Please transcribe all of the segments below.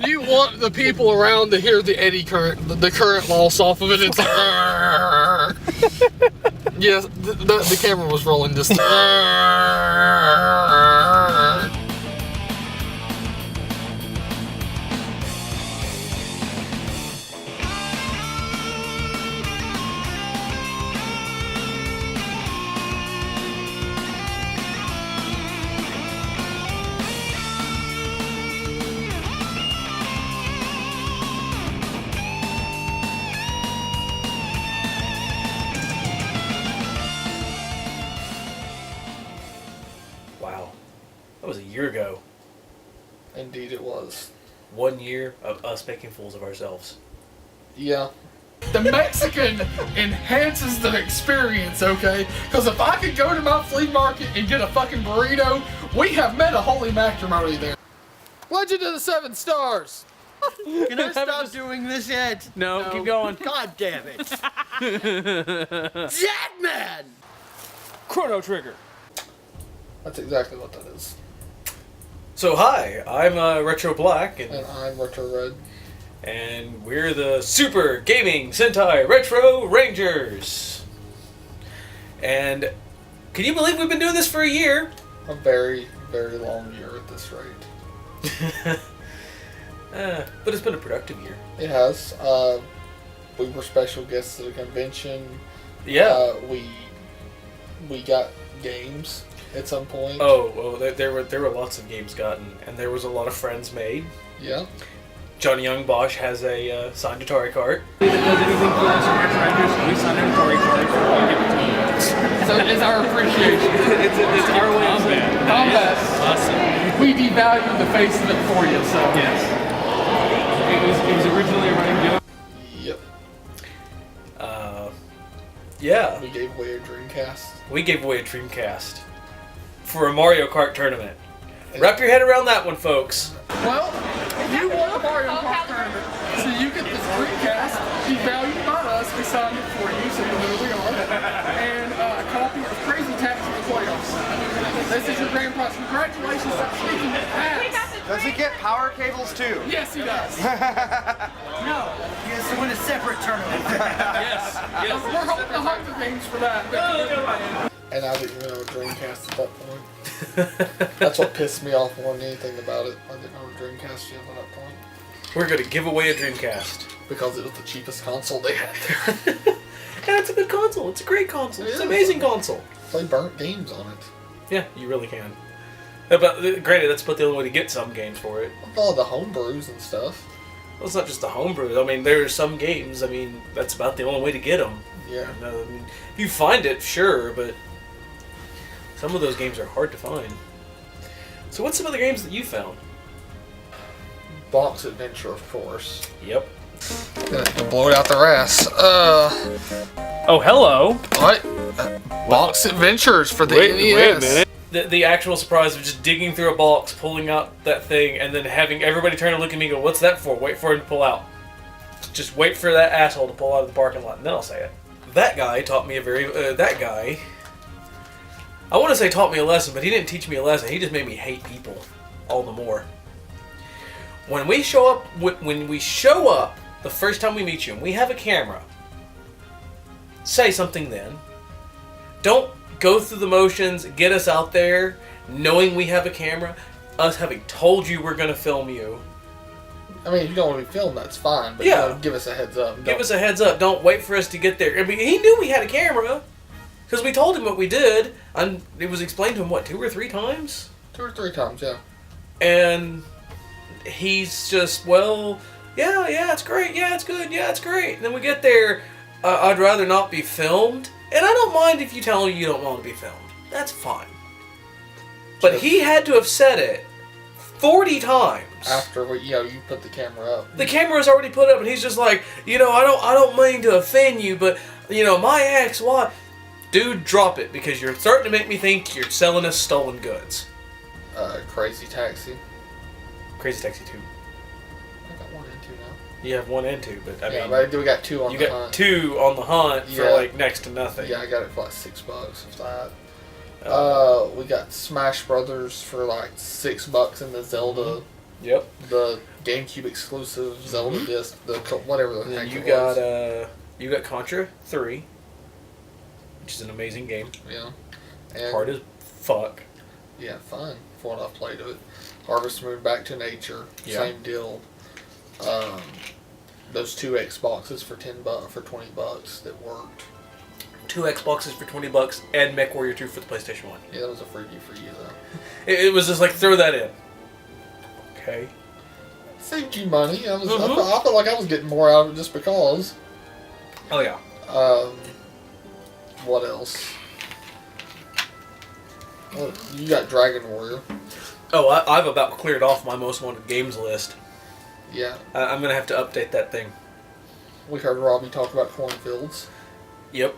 you want the people around to hear the eddy current, the current loss off of it, it's like, yes, the camera was rolling just. Wow. That was a year ago. Indeed it was. 1 year of us making fools of ourselves. Yeah. The Mexican enhances the experience, okay? Because if I could go to my flea market and get a fucking burrito, we have met a holy matrimony there. Legend of the Seven Stars. Can I stop doing this yet? No, keep going. God damn it. Jetman! Chrono Trigger. That's exactly what that is. So hi, I'm Retro Black, And I'm Retro Red. and we're the Super Gaming Sentai Retro Rangers. And can you believe we've been doing this for a year? A very, very long year at this rate. But it's been a productive year. It has. We were special guests at a convention. Yeah. We got games at some point. Oh, well, there were lots of games gotten, and there was a lot of friends made. Yeah. Johnny Young Bosch has a signed Atari card. That does anything for us Rangers, we sign an Atari card and give it to them. So it's our appreciation. It's our way of saying Combat. awesome. We devalue the face of it for you, so. Yes. It was originally a running joke. Yep. Yeah. We gave away a Dreamcast. We gave away a Dreamcast for a Mario Kart tournament. Wrap your head around that one, folks. Well, you won the Mario Kart tournament, so you get this Dreamcast devalued by us. We signed it for you, so you know who we are. And a copy of Crazy Taxi the Playoffs. This is your grand prize. Congratulations on sneaking it past. Does he get power cables too? Yes, he does. No. He has to win a separate tournament. Yes. We're hoping to hunt the games for that. And I didn't even know a Dreamcast at that point. That's what pissed me off more than anything about it. I didn't know a Dreamcast yet at that point. We're going to give away a Dreamcast. Because it was the cheapest console they had there. And it's a good console. It's a great console. It's an amazing console. Play burnt games on it. Yeah, you really can. But granted, that's about the only way to get some games for it. With all the homebrews and stuff. Well, it's not just the homebrew. I mean, there are some games, I mean, that's about the only way to get them. Yeah. I mean, if you find it, sure, but some of those games are hard to find. So what's some other games that you found? Box Adventure, of course. Yep. Gonna have to blow it out their ass. Oh, hello. What? Box Adventures for the NES. Wait a minute. The actual surprise of just digging through a box, pulling out that thing, and then having everybody turn and look at me and go, what's that for? Wait for him to pull out. Just wait for that asshole to pull out of the parking lot, and then I'll say it. That guy taught me I want to say taught me a lesson, but he didn't teach me a lesson. He just made me hate people all the more. When we show up the first time we meet you and we have a camera, say something then. Don't go through the motions, get us out there, knowing we have a camera, us having told you we're going to film you. I mean, if you don't want to be filmed, that's fine, but Yeah. you know, give us a heads up. Give us a heads up. Don't wait for us to get there. I mean, he knew we had a camera, because we told him what we did, and it was explained to him, 2 or 3 times? 2 or 3 times, yeah. And he's just, yeah, it's great, yeah, it's good, yeah, it's great. And then we get there, I'd rather not be filmed. And I don't mind if you tell him you don't want to be filmed. That's fine. But he had to have said it 40 times. After you put the camera up. The camera was already put up, and he's just like, I don't mean to offend you, but my ex, why? Dude, drop it, because you're starting to make me think you're selling us stolen goods. Crazy Taxi. Crazy Taxi 2. I got 1 and 2 now. You have 1 and 2, but I mean, but we got 2 on you the got hunt. 2 on the hunt for Yeah. next to nothing. Yeah, I got it for $6 if that. We got Smash Brothers for $6 in the Zelda Yep. The GameCube exclusive Zelda disc, whatever the And heck then you it got was. you got Contra 3, which is an amazing game. Yeah. And Hard as fuck. yeah, fun. For what I've played of it. Harvest Moon, Back to Nature, Yeah. same deal. Those 2 Xboxes for $20 that worked. 2 Xboxes for $20 and MechWarrior 2 for the PlayStation 1. Yeah, that was a freebie for you though. It was just like, throw that in. Okay. Saved you money. I felt like I was getting more out of it just because. Oh yeah. What else? Well, you got Dragon Warrior. Oh, I've about cleared off my most wanted games list. Yeah. I'm gonna have to update that thing. We heard Robbie talk about cornfields. Yep.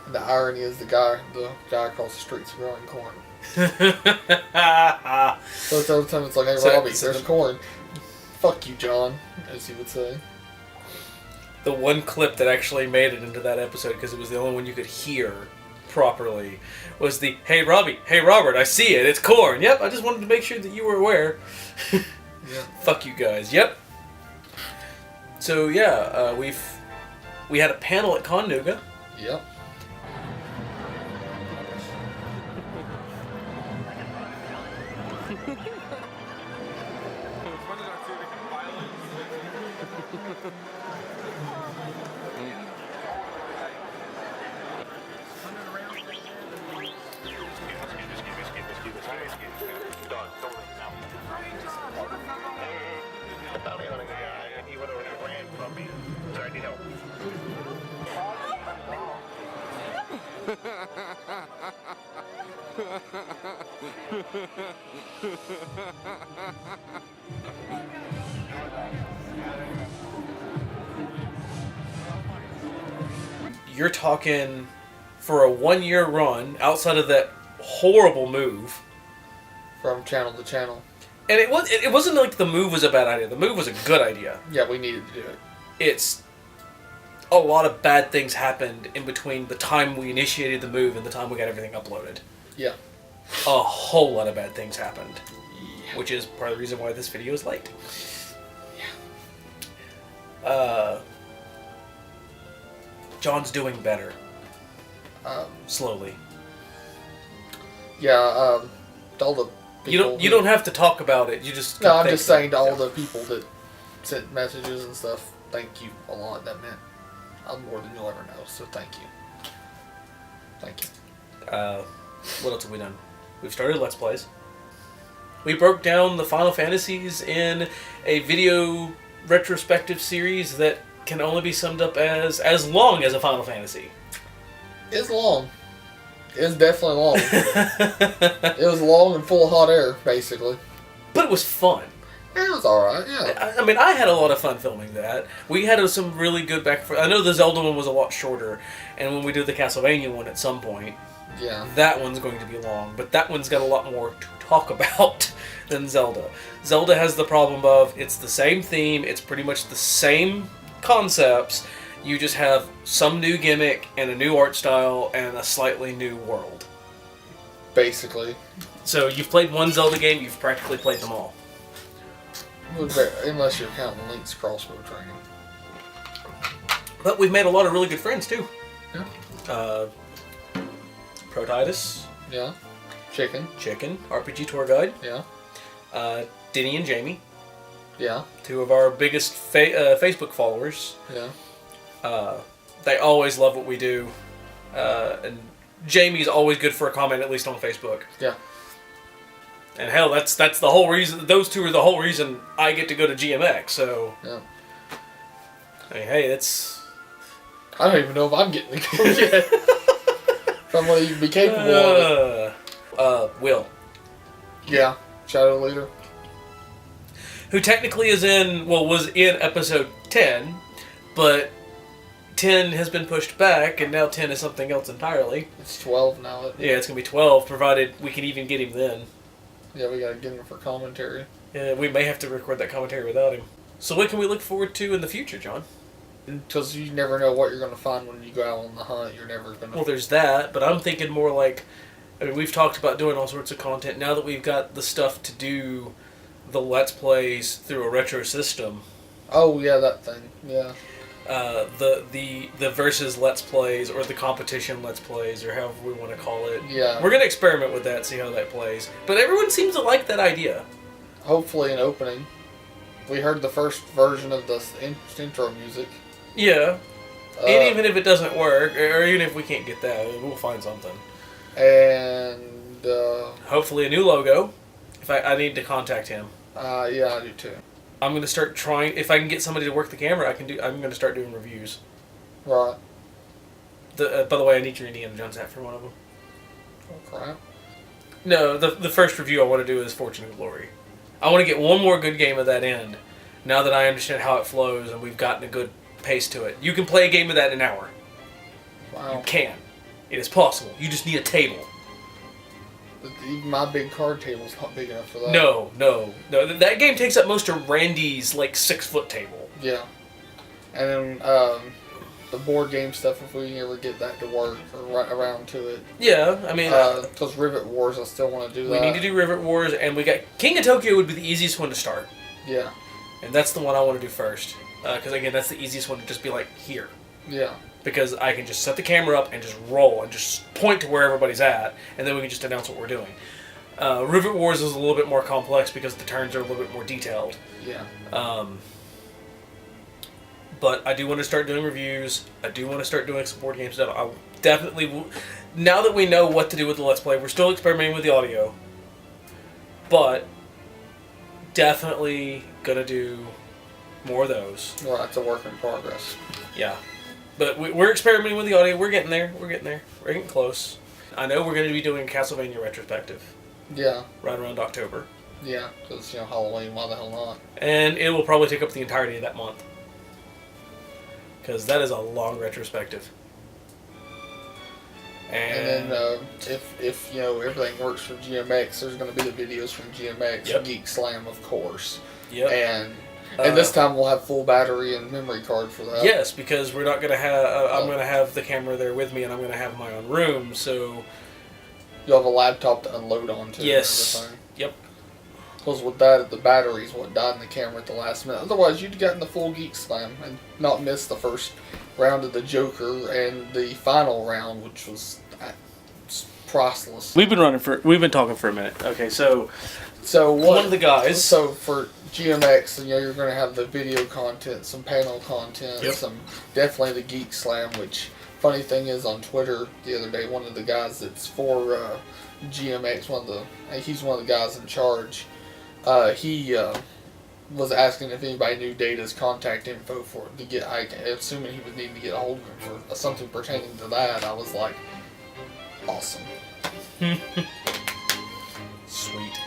And the irony is the guy across the street's growing corn. So it's every time it's like, hey Robbie, there's corn. Fuck you, John, as he would say. The one clip that actually made it into that episode, because it was the only one you could hear properly, was the, hey Robbie, hey Robert, I see it, it's corn. Yep, I just wanted to make sure that you were aware. Yeah. Fuck you guys. Yep. So yeah, we had a panel at Connuga. Yep. You're talking for a 1-year run outside of that horrible move. From channel to channel. And it wasn't like the move was a bad idea. The move was a good idea. Yeah, we needed to do it. It's a lot of bad things happened in between the time we initiated the move and the time we got everything uploaded. Yeah. A whole lot of bad things happened. Yeah. Which is part of the reason why this video is late. Yeah. John's doing better. Slowly. Yeah, all the people You don't have to talk about it. You just No, I'm just saying to all the people that sent messages and stuff, thank you a lot. That meant more than you'll ever know, so thank you. Thank you. What else have we done? We've started Let's Plays. We broke down the Final Fantasies in a video retrospective series that can only be summed up as long as a Final Fantasy. It's long. It's definitely long. It was long and full of hot air, basically. But it was fun. It was alright, yeah. I mean, I had a lot of fun filming that. We had some really good I know the Zelda one was a lot shorter, and when we do the Castlevania one at some point, Yeah. that one's going to be long, but that one's got a lot more to talk about than Zelda. Zelda has the problem of, it's the same theme, it's pretty much the same concepts, you just have some new gimmick and a new art style and a slightly new world. Basically. So you've played one Zelda game, you've practically played them all. Unless you're counting Link's crossbow training. But we've made a lot of really good friends too. Yeah. Protitus, Yeah. Chicken. RPG Tour Guide, Yeah. Denny and Jamie, Yeah. 2 of our biggest Facebook followers. Yeah. They always love what we do, and Jamie's always good for a comment, at least on Facebook. Yeah. And hell, that's the whole reason. Those 2 are the whole reason I get to go to GMX. So, Yeah. I mean, hey, it's. I don't even know if I'm getting to go yet. If I'm going to even be capable of it. Will, Yeah. Shadow Leader. who technically was in episode 10, but 10 has been pushed back, and now 10 is something else entirely. It's 12 now. Yeah, it's gonna be 12, provided we can even get him then. Yeah, we gotta get him for commentary. Yeah, we may have to record that commentary without him. So what can we look forward to in the future, John? Because you never know what you're gonna find when you go out on the hunt. You're never gonna. Well, there's that, but I'm thinking more like, I mean, we've talked about doing all sorts of content. Now that we've got the stuff to do the Let's Plays through a retro system. Oh yeah, that thing. Yeah. The versus Let's Plays or the competition Let's Plays or however we want to call it. Yeah. We're gonna experiment with that, see how that plays. But everyone seems to like that idea. Hopefully an opening. We heard the first version of the intro music. Yeah. And even if it doesn't work, or even if we can't get that, we'll find something. And hopefully a new logo. If I need to contact him. yeah, I do too. I'm gonna start trying. If I can get somebody to work the camera, I'm gonna start doing reviews. Right. By the way, I need your Indiana Jones hat for one of them. Oh crap. No, the first review I want to do is Fortune and Glory. I want to get one more good game of that end. Now that I understand how it flows and we've gotten a good pace to it, you can play a game of that in an hour. Wow. You can. It is possible. You just need a table. Even my big card table's not big enough for that. No. That game takes up most of Randy's 6-foot table. Yeah. And then the board game stuff, if we ever get that to work or right around to it. Yeah, I mean, because Rivet Wars, I still want to do that. We need to do Rivet Wars, and we got King of Tokyo would be the easiest one to start. Yeah. And that's the one I want to do first, because again, that's the easiest one to just be here. Yeah. Because I can just set the camera up and just roll and just point to where everybody's at, and then we can just announce what we're doing. Rivet Wars is a little bit more complex because the turns are a little bit more detailed. Yeah. But I do want to start doing reviews. I do want to start doing some board game stuff. I definitely will. Now that we know what to do with the Let's Play, we're still experimenting with the audio. But definitely going to do more of those. Well, that's a work in progress. Yeah. But we're experimenting with the audio. We're getting there. We're getting close. I know we're going to be doing a Castlevania retrospective. Yeah. Right around October. Yeah, because, Halloween, why the hell not? And it will probably take up the entirety of that month. Because that is a long retrospective. And then if everything works for GMX, there's going to be the videos from GMX, Yep. Geek Slam, of course. Yep. And this time we'll have full battery and memory card for that. Yes, because we're not going to have... I'm going to have the camera there with me, and I'm going to have my own room, so... You'll have a laptop to unload onto. Yes. And everything. Yep. Because with that, the battery's what died in the camera at the last minute. Otherwise, you'd gotten the full Geek Slam and not missed the first round of the Joker and the final round, which was priceless. We've been talking for a minute. Okay, so what, one of the guys... So for GMX, you're going to have the video content, some panel content, Yep. definitely the Geek Slam, which, funny thing is, on Twitter the other day, one of the guys that's for GMX, he's one of the guys in charge, he was asking if anybody knew Data's contact info to get, assuming he would need to get a hold of him for something pertaining to that. I was like, awesome. Sweet.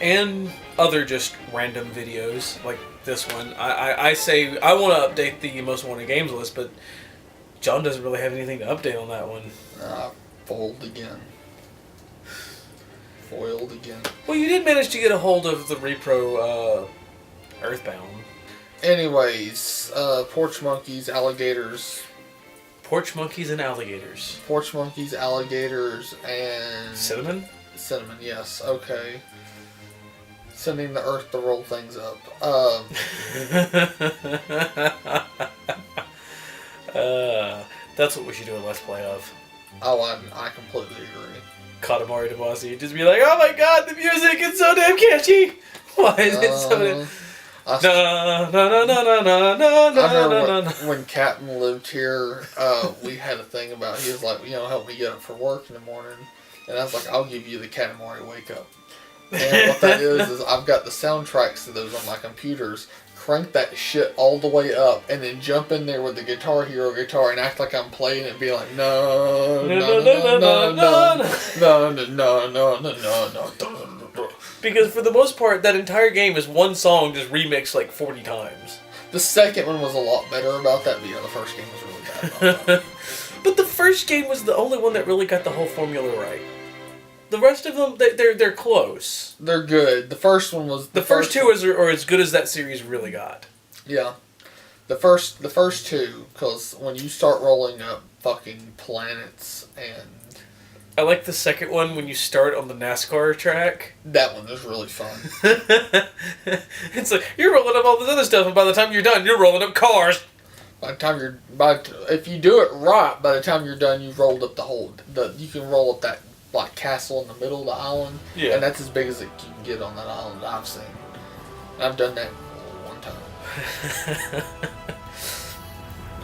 And other just random videos like this one. I say I want to update the most wanted games list, but John doesn't really have anything to update on that one. Foiled again. Well, you did manage to get a hold of the Repro Earthbound. Anyways, porch monkeys, alligators. Porch monkeys and alligators. Porch monkeys, alligators, and... Cinnamon? Cinnamon, yes. Okay. Sending the Earth to roll things up. That's what we should do a Let's Play of. Oh, I completely agree. Katamari Damacy. Just be like, oh my god, the music is so damn catchy! Why is it so damn... I remember when Captain lived here, we had a thing about, he was like, help me get up for work in the morning. And I was like, I'll give you the Katamari Wake Up. And what that is I've got the soundtracks to those on my computers. Crank that shit all the way up, and then jump in there with the Guitar Hero guitar and act like I'm playing it and be like, no. Because for the most part, that entire game is one song just remixed 40 times. The second one was a lot better about that, but yeah, the first game was really bad about that. But the first game was the only one that really got the whole formula right. The rest of them, they're close. They're good. The first one was... The first two are as good as that series really got. Yeah. The first two, because when you start rolling up fucking planets and I like the second one when you start on the NASCAR track. That one is really fun. It's like, you're rolling up all this other stuff, and by the time you're done, you're rolling up cars. By the time if you do it right, by the time you're done, you've rolled up you can roll up that like castle in the middle of the island. Yeah. And that's as big as you can get on that island I've seen. I've done that one time.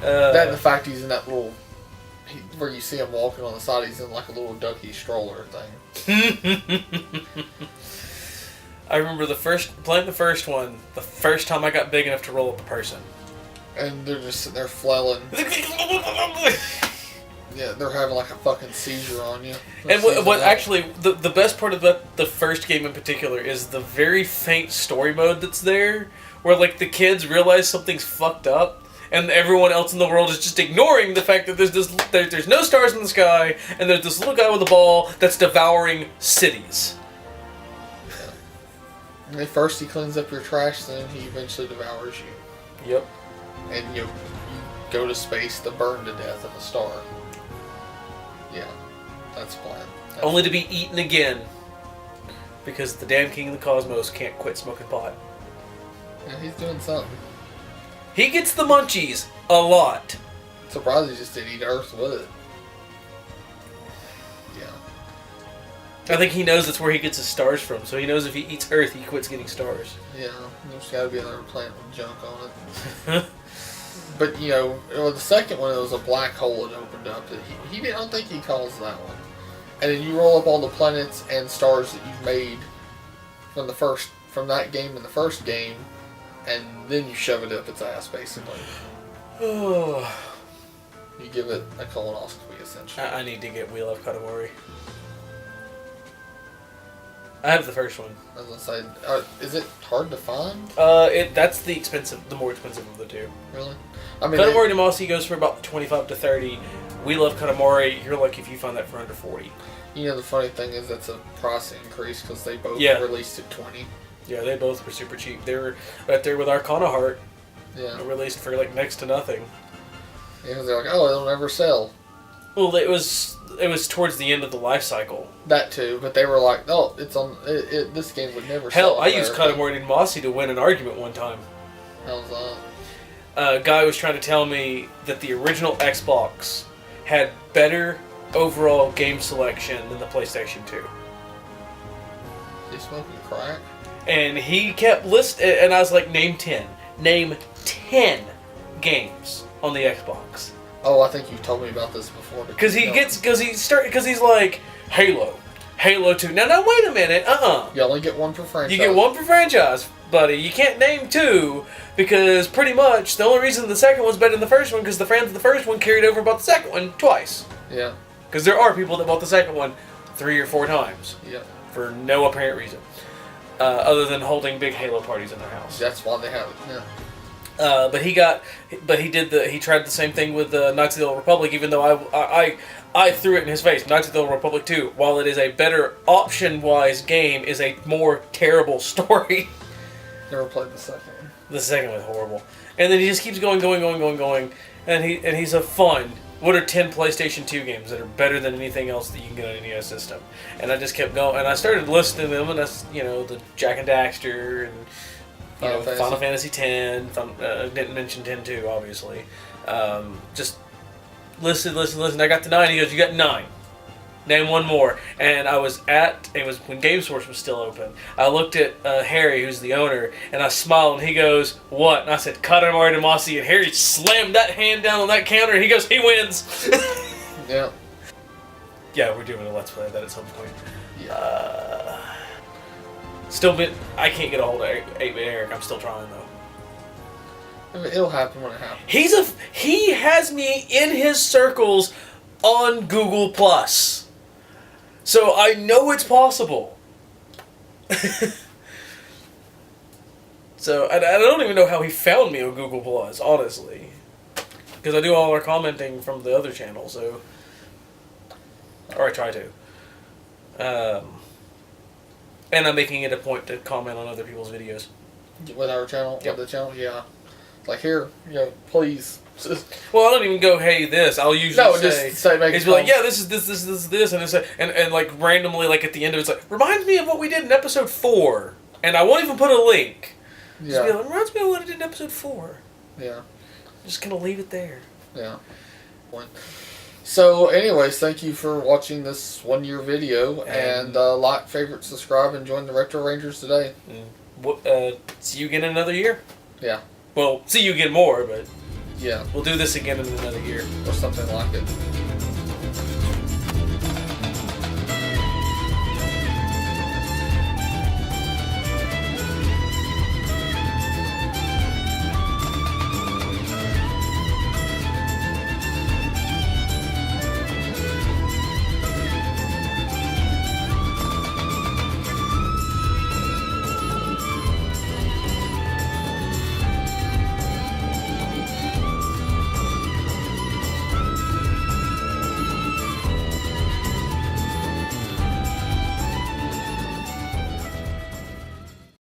That and the fact he's in that little, where you see him walking on the side, he's in like a little ducky stroller thing. I remember playing the first one, the first time I got big enough to roll up a person. And they're just sitting there flailing. Yeah, they're having like a fucking seizure on you. And what actually, the best part about the first game in particular is the very faint story mode that's there, where like the kids realize something's fucked up, and everyone else in the world is just ignoring the fact that there's no stars in the sky, and there's this little guy with a ball that's devouring cities. And at first he cleans up your trash, then he eventually devours you. Yep. And you go to space to burn to death in a star. Yeah, that's the plan. Only to be eaten again, because the damn king of the cosmos can't quit smoking pot. Yeah, he's doing something. He gets the munchies a lot. I'm surprised he just didn't eat Earth with it. Yeah. I think he knows that's where he gets his stars from, so he knows if he eats Earth, he quits getting stars. Yeah, there's got to be another planet with junk on it. But, you know, the second one, it was a black hole that opened up. That I don't think he calls that one. And then you roll up all the planets and stars that you've made from that game in the first game, and then you shove it up its ass, basically. You give it a colonoscopy, essentially. I need to get We Love Katamari. I have the first one. I was gonna say, is it hard to find? That's the more expensive of the two. Really? I mean, Katamari Damacy goes for about 25 to 30. We Love Katamari, you're lucky if you find that for under 40. You know, the funny thing is that's a price increase because they both released at 20. Yeah, they both were super cheap. They were right there with Arcana Heart. Yeah. Released for like next to nothing. Yeah, because they're like, oh, it'll never sell. Well, it was towards the end of the life cycle. That too, but they were like, oh, it's on. This game would never sell. Hell, I used Katamari Damacy to win an argument one time. How's that? A guy was trying to tell me that the original Xbox had better overall game selection than the PlayStation 2. You smoking crack? And he kept listing, and I was like, name 10. Name 10 games on the Xbox. Oh, I think you told me about this before. Because he's like, Halo 2. Now, wait a minute, You only get one per franchise. You get one per franchise, buddy. You can't name two, because pretty much the only reason the second one's better than the first one, because the fans of the first one carried over and bought the second one twice. Yeah. Because there are people that bought the second one 3 or 4 times. Yeah. For no apparent reason. Other than holding big Halo parties in their house. That's why they have it, yeah. But he tried the same thing with Knights of the Old Republic, even though I threw it in his face. Knights of the Old Republic 2, while it is a better option-wise game, is a more terrible story. Never played the second one. The second was horrible. And then he just keeps going, and he's a fun. What are 10 PlayStation 2 games that are better than anything else that you can get on any other system? And I just kept going, and I started listing them, and that's, the Jak and Daxter, and Final Fantasy X. Didn't mention 10 too, obviously. Just listen. I got to 9. He goes, "You got 9. Name one more." And it was when GameSource was still open. I looked at Harry, who's the owner, and I smiled, and he goes, "What?" And I said, "Katamari Damacy." And Harry slammed that hand down on that counter, and he goes, "He wins." Yeah. Yeah, we're doing a Let's Play of that at some point. Yeah. I can't get a hold of 8-Bit Eric. I'm still trying, though. I mean, it'll happen when it happens. He has me in his circles on Google Plus. So I know it's possible. So I don't even know how he found me on Google Plus, honestly. Because I do all our commenting from the other channel, so... Or I try to. And I'm making it a point to comment on other people's videos. With our channel? Yep. With the channel? Yeah. Like, here, please. Well, I don't even go, hey, this. I'll usually just say, make it's it like, fun. yeah, this is this, and it's and like randomly, like at the end of it, it's like reminds me of what we did in episode 4, and I won't even put a link. Just be Yeah. like, reminds me of what I did in episode 4. Yeah. Just gonna leave it there. Yeah. So, anyways, thank you for watching this 1-year video, and like, favorite, subscribe, and join the Retro Rangers today. See you again in another year. Yeah. Well, see you again more, but Yeah. we'll do this again in another year. Or something like it.